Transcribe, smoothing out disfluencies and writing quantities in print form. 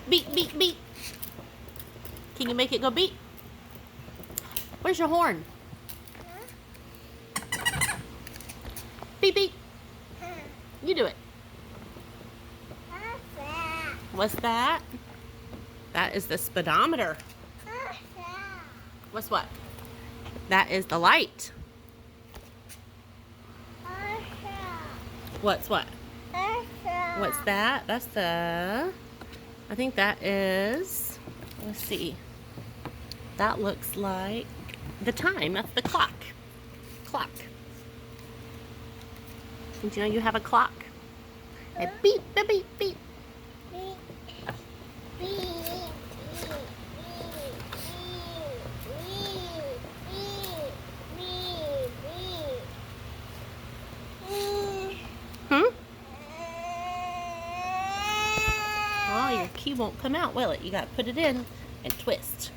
Beep, beep, beep. Can you make it go beep? Where's your horn? Beep, beep. You do it. What's that? That is the speedometer. What's what? That is the light. What's what? What's that? That's the... I think that is... Let's see. That looks like the time. That's the clock. Clock. Did you know you have a clock? A beep, beep, beep, beep. Oh, your key won't come out, will it? You gotta put it in and twist.